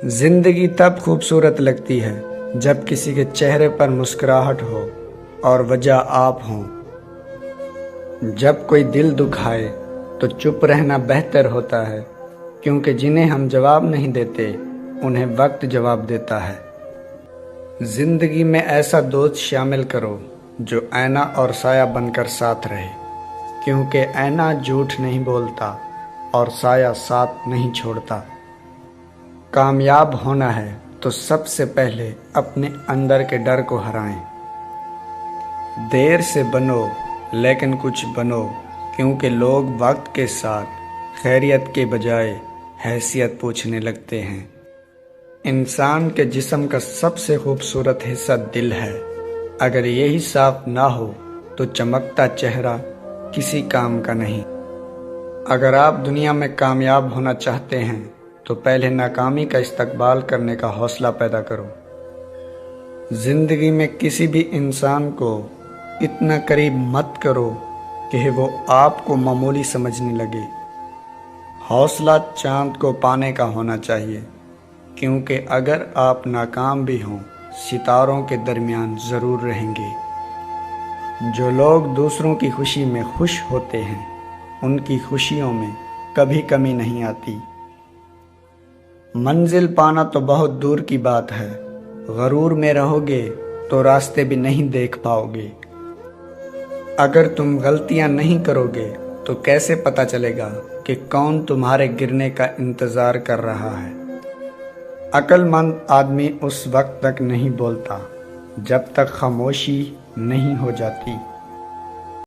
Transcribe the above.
زندگی تب خوبصورت لگتی ہے جب کسی کے چہرے پر مسکراہٹ ہو اور وجہ آپ ہوں۔ جب کوئی دل دکھائے تو چپ رہنا بہتر ہوتا ہے، کیونکہ جنہیں ہم جواب نہیں دیتے انہیں وقت جواب دیتا ہے۔ زندگی میں ایسا دوست شامل کرو جو آئینہ اور سایہ بن کر ساتھ رہے، کیونکہ آئینہ جھوٹ نہیں بولتا اور سایہ ساتھ نہیں چھوڑتا۔ کامیاب ہونا ہے تو سب سے پہلے اپنے اندر کے ڈر کو ہرائیں۔ دیر سے بنو لیکن کچھ بنو، کیونکہ لوگ وقت کے ساتھ خیریت کے بجائے حیثیت پوچھنے لگتے ہیں۔ انسان کے جسم کا سب سے خوبصورت حصہ دل ہے، اگر یہی صاف نہ ہو تو چمکتا چہرہ کسی کام کا نہیں۔ اگر آپ دنیا میں کامیاب ہونا چاہتے ہیں تو پہلے ناکامی کا استقبال کرنے کا حوصلہ پیدا کرو۔ زندگی میں کسی بھی انسان کو اتنا قریب مت کرو کہ وہ آپ کو معمولی سمجھنے لگے۔ حوصلہ چاند کو پانے کا ہونا چاہیے، کیونکہ اگر آپ ناکام بھی ہوں ستاروں کے درمیان ضرور رہیں گے۔ جو لوگ دوسروں کی خوشی میں خوش ہوتے ہیں ان کی خوشیوں میں کبھی کمی نہیں آتی۔ منزل پانا تو بہت دور کی بات ہے، غرور میں رہو گے تو راستے بھی نہیں دیکھ پاؤ گے۔ اگر تم غلطیاں نہیں کرو گے تو کیسے پتہ چلے گا کہ کون تمہارے گرنے کا انتظار کر رہا ہے؟ عقل مند آدمی اس وقت تک نہیں بولتا جب تک خاموشی نہیں ہو جاتی۔